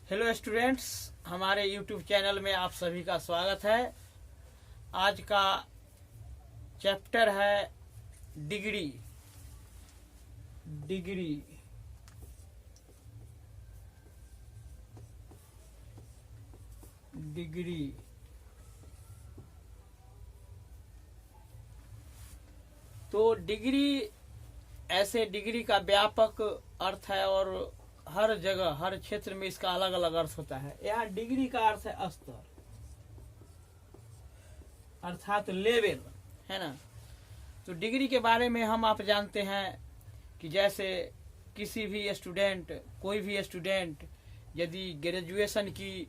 Hello students, हमारे YouTube channel में आप सभी का स्वागत है। आज का चैप्टर है डिग्री। डिग्री डिग्री तो डिग्री ऐसे डिग्री का व्यापक अर्थ है और हर जगह हर क्षेत्र में इसका अलग अलग अर्थ होता है। यहाँ डिग्री का अर्थ है स्तर अर्थात लेवल, है ना। तो डिग्री के बारे में हम आप जानते हैं कि जैसे किसी भी स्टूडेंट, कोई भी स्टूडेंट यदि ग्रेजुएशन की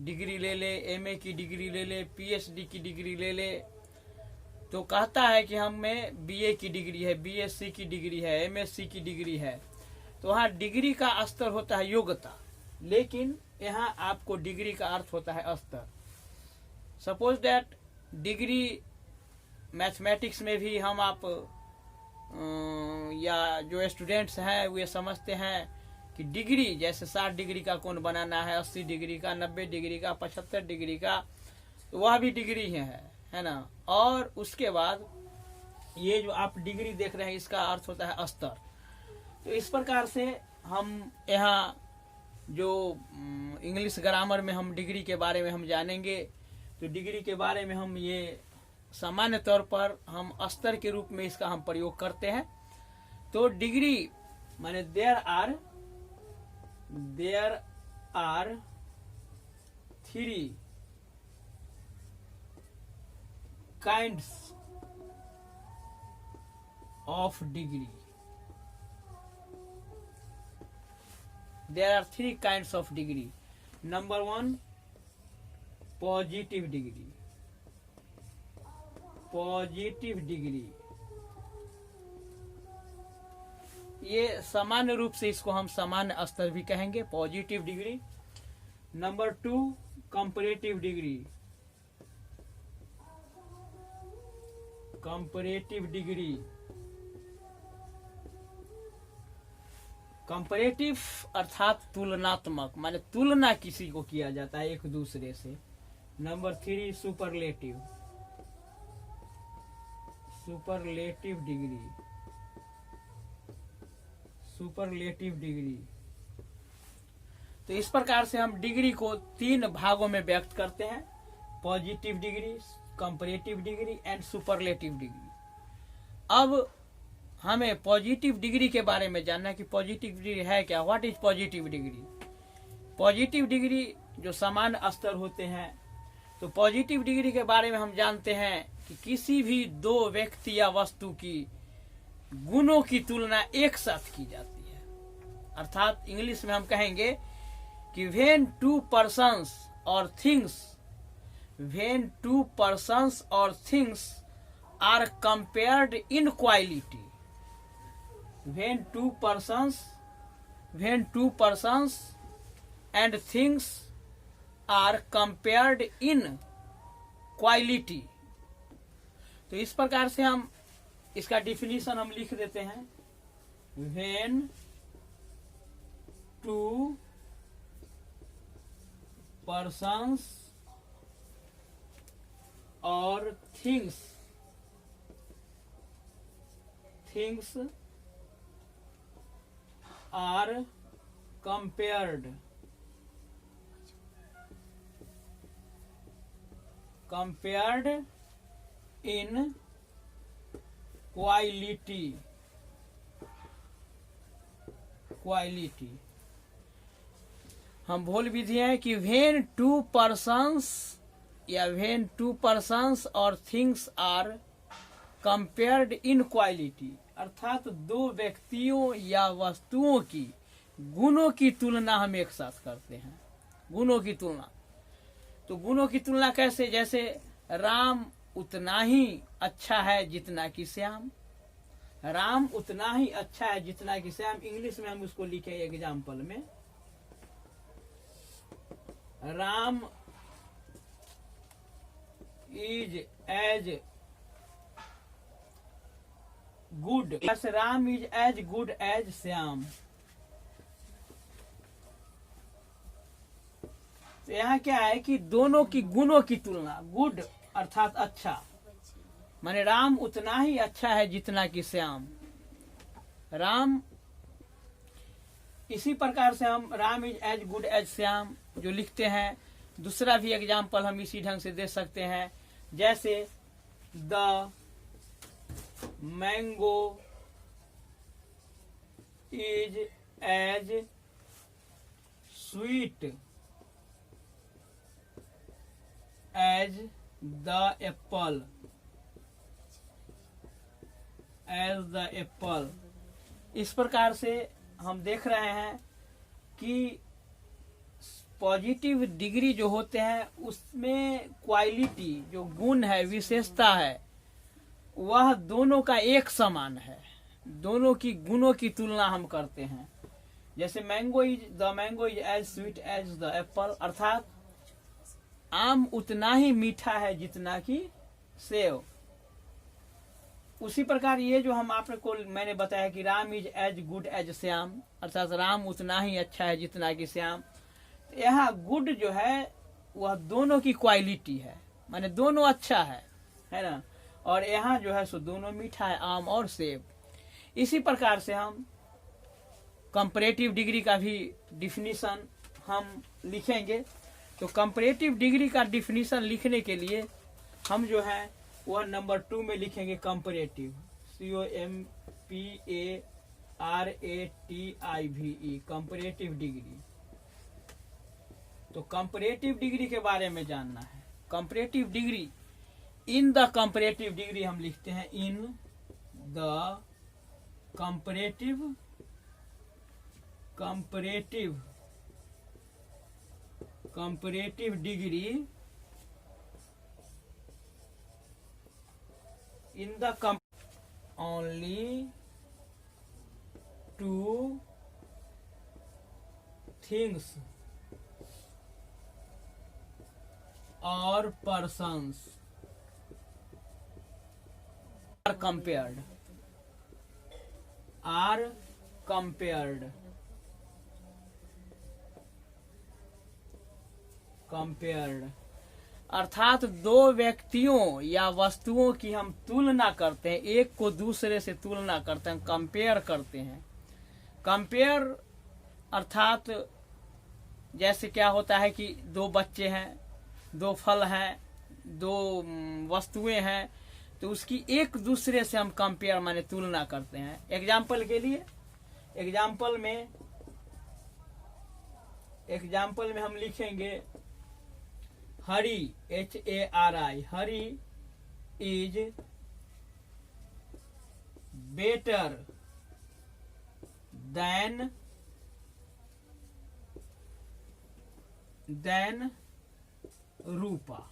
डिग्री ले ले, एमए की डिग्री ले ले, पीएचडी की डिग्री ले ले, तो कहता है कि हमें बीए की डिग्री है, बीएससी की डिग्री है, एमएससी की डिग्री है। तो वहाँ डिग्री का स्तर होता है योग्यता, लेकिन यहाँ आपको डिग्री का अर्थ होता है स्तर। सपोज दैट डिग्री मैथमेटिक्स में भी हम आप या जो स्टूडेंट्स हैं वे समझते हैं कि डिग्री जैसे 60 डिग्री का कौन बनाना है, 80 डिग्री का, 90 डिग्री का, 75 डिग्री का, तो वह भी डिग्री है ना। और उसके बाद ये जो आप डिग्री देख रहे हैं इसका अर्थ होता है स्तर। तो इस प्रकार से हम यहाँ जो इंग्लिश ग्रामर में हम डिग्री के बारे में हम जानेंगे। तो डिग्री के बारे में हम ये सामान्य तौर पर हम स्तर के रूप में इसका हम प्रयोग करते हैं। तो डिग्री माने there are 3 kinds of degree. There are 3 kinds of degree. Number 1, positive degree. Positive degree ये सामान्य रूप से इसको हम सामान्य स्तर भी कहेंगे, positive degree. Number 2, comparative degree. Comparative degree, comparative अर्थात तुलनात्मक, माने तुलना किसी को किया जाता है एक दूसरे से। Number 3, superlative. Superlative degree, superlative degree. तो इस प्रकार से हम डिग्री को 3 भागों में व्यक्त करते हैं: positive degree, comparative degree and superlative degree. अब हमें पॉजिटिव डिग्री के बारे में जानना है कि पॉजिटिव डिग्री है क्या। What is positive degree? Positive degree जो सामान्य स्तर होते हैं, तो पॉजिटिव डिग्री के बारे में हम जानते हैं कि किसी भी 2 व्यक्ति या वस्तु की गुणों की तुलना एक साथ की जाती है। अर्थात इंग्लिश में हम कहेंगे कि when 2 persons or things are compared in quality. When two persons and things are compared in quality. तो इस प्रकार से हम इसका डिफिनीशन हम लिख देते हैं: when 2 persons or things are compared in quality. हम बोल भी दिए हैं कि when 2 persons या when 2 persons और things are compared in quality, अर्थात 2 व्यक्तियों या वस्तुओं की गुणों की तुलना हम एक साथ करते हैं। गुणों की तुलना, तो गुणों की तुलना कैसे? जैसे राम उतना ही अच्छा है जितना कि श्याम। राम उतना ही अच्छा है जितना कि श्याम। इंग्लिश में हम उसको लिखे एग्जाम्पल में, Ram is as good, Ram is as good as Shyam. तो यहाँ क्या है कि दोनों की गुणों की तुलना, गुड अर्थात अच्छा, माने राम उतना ही अच्छा है जितना कि श्याम। राम, इसी प्रकार से हम Ram is as good as Shyam जो लिखते हैं। दूसरा भी एग्जाम्पल हम इसी ढंग से दे सकते हैं, जैसे the mango is as sweet as the apple, as the apple. इस प्रकार से हम देख रहे हैं कि पॉजिटिव डिग्री जो होते हैं उसमें क्वालिटी, जो गुण है, विशेषता है, वह दोनों का एक समान है। दोनों की गुणों की तुलना हम करते हैं। जैसे mango is as sweet as the apple, अर्थात आम उतना ही मीठा है जितना कि सेव। उसी प्रकार ये जो हम आपको मैंने बताया कि Ram is as good as Shyam, अर्थात राम उतना ही अच्छा है जितना कि श्याम। यहाँ गुड जो है वह दोनों की क्वालिटी है, माने दोनों अच्छा है ना। और यहाँ जो है सो दोनों मीठा है, आम और सेब। इसी प्रकार से हम कंपैरेटिव डिग्री का भी डिफिनीशन हम लिखेंगे। तो कंपैरेटिव डिग्री का डिफिनीशन लिखने के लिए हम जो है वह नंबर 2 में लिखेंगे कंपैरेटिव, COMPARATIVE, कंपैरेटिव डिग्री। तो कंपैरेटिव डिग्री के बारे में जानना है। Comparative degree, in the comparative degree हम लिखते हैं in the comparative degree, in the only two things or persons are compared, अर्थात दो व्यक्तियों या वस्तुओं की हम तुलना करते हैं, एक को दूसरे से तुलना करते हैं, कंपेयर करते हैं। कंपेयर अर्थात जैसे क्या होता है कि दो बच्चे हैं, दो फल हैं, दो वस्तुएं हैं, तो उसकी एक दूसरे से हम कंपेयर माने तुलना करते हैं। एग्जाम्पल के लिए, एग्जाम्पल में हम लिखेंगे Hari, HARI, Hari is better than Rupa.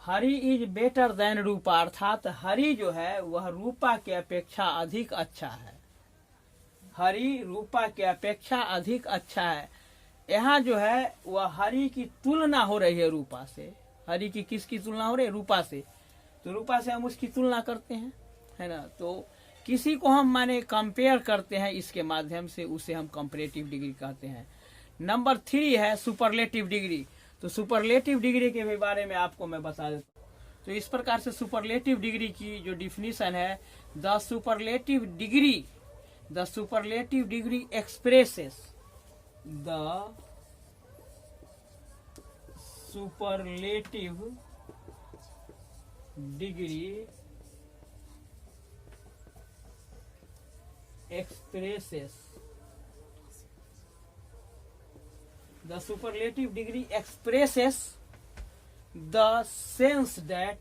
Hari is better than Rupa, अर्थात हरी जो है वह रूपा के अपेक्षा अधिक अच्छा है। हरी रूपा के अपेक्षा अधिक अच्छा है। यहाँ जो है वह हरी की तुलना हो रही है रूपा से। हरी की किसकी तुलना हो रही है? रूपा से। तो रूपा से हम उसकी तुलना करते हैं, है ना। तो किसी को हम माने कंपेयर करते हैं, इसके माध्यम से उसे हम कंपैरेटिव डिग्री कहते हैं। नंबर 3 है सुपरलेटिव डिग्री। तो सुपरलेटिव डिग्री के भी बारे में आपको मैं बता देता हूँ। तो इस प्रकार से सुपरलेटिव डिग्री की जो डिफिनीशन है, the superlative degree expresses, the superlative degree expresses, the superlative degree expresses the sense that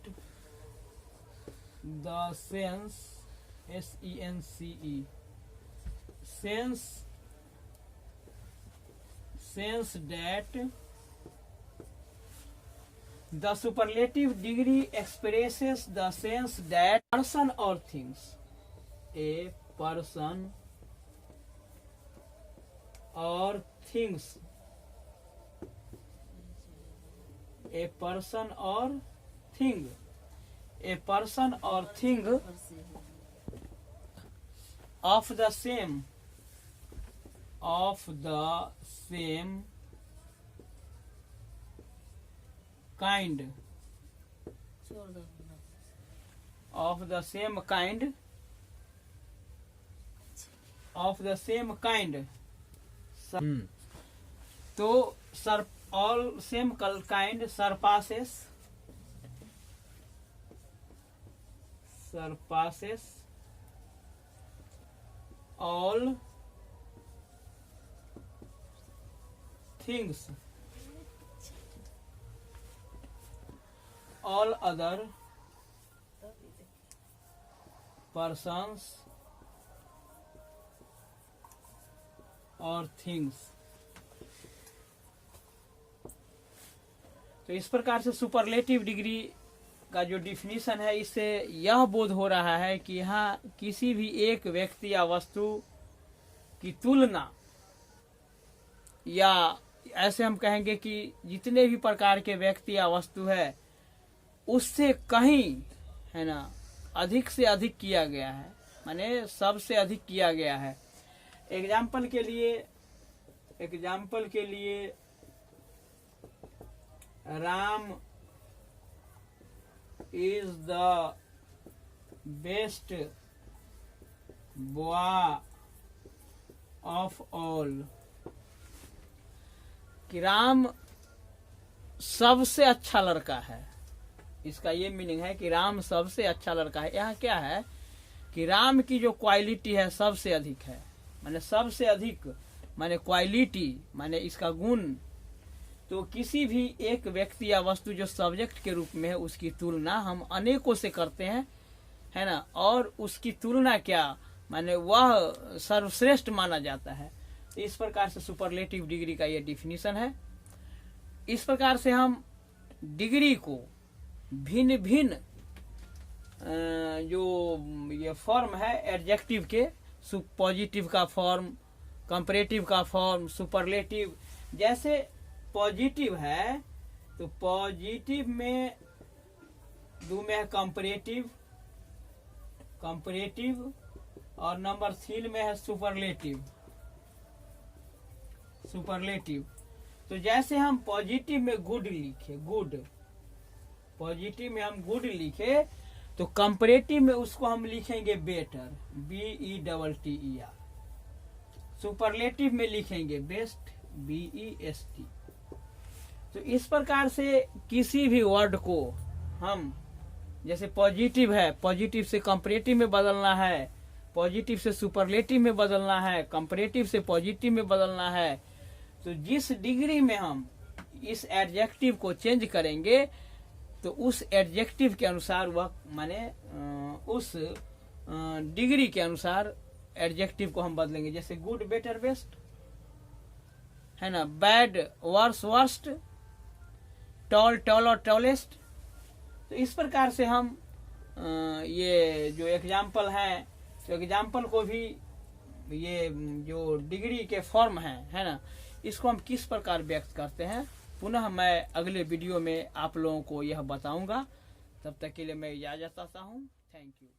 the superlative degree expresses the sense that person or things, a person or things, a person or thing of the same kind of the same kind of the same kind तो all same kind surpasses all things all other persons or things। तो इस प्रकार से superlative degree का जो definition है, इससे यह बोध हो रहा है कि यहाँ किसी भी एक व्यक्ति या वस्तु की तुलना, या ऐसे हम कहेंगे कि जितने भी प्रकार के व्यक्ति या वस्तु है उससे कहीं, है ना, अधिक से अधिक किया गया है, माने सबसे अधिक किया गया है। एग्जाम्पल के लिए Ram is the best boy of all, कि राम सबसे अच्छा लड़का है। इसका ये मीनिंग है कि राम सबसे अच्छा लड़का है। यहाँ क्या है कि राम की जो क्वालिटी है सबसे अधिक है, माने सबसे अधिक, माने क्वालिटी, माने इसका गुण। तो किसी भी एक व्यक्ति या वस्तु जो सब्जेक्ट के रूप में है उसकी तुलना हम अनेकों से करते हैं, है ना, और उसकी तुलना क्या, माने वह सर्वश्रेष्ठ माना जाता है। तो इस प्रकार से सुपरलेटिव डिग्री का ये डिफिनीशन है। इस प्रकार से हम डिग्री को भिन्न भिन्न जो ये फॉर्म है एडजेक्टिव के, पॉजिटिव का फॉर्म, कंपैरेटिव का फॉर्म, सुपरलेटिव। जैसे पॉजिटिव है तो पॉजिटिव में दो में है कंपैरेटिव और नंबर 3 में है सुपरलेटिव। तो जैसे हम पॉजिटिव में गुड लिखे, पॉजिटिव में हम गुड लिखे, तो कंपैरेटिव में उसको हम लिखेंगे बेटर, BETTER। सुपरलेटिव में लिखेंगे बेस्ट, BEST। तो इस प्रकार से किसी भी वर्ड को हम, जैसे पॉजिटिव है, पॉजिटिव से कंपैरेटिव में बदलना है, पॉजिटिव से सुपरलेटिव में बदलना है, कंपैरेटिव से पॉजिटिव में बदलना है। तो जिस डिग्री में हम इस एडजेक्टिव को चेंज करेंगे तो उस एडजेक्टिव के अनुसार वह, माने उस डिग्री के अनुसार एडजेक्टिव को हम बदलेंगे। जैसे गुड बेटर बेस्ट, है ना, bad worse worst, toll toll और टॉलेस्ट। तो इस प्रकार से हम ये जो एग्जाम्पल है, तो एग्जाम्पल को भी ये जो डिग्री के फॉर्म है ना, इसको हम किस प्रकार व्यक्त करते हैं, पुनः मैं अगले वीडियो में आप लोगों को यह बताऊंगा। तब तक के लिए मैं इजाजत चाहता हूँ। Thank you.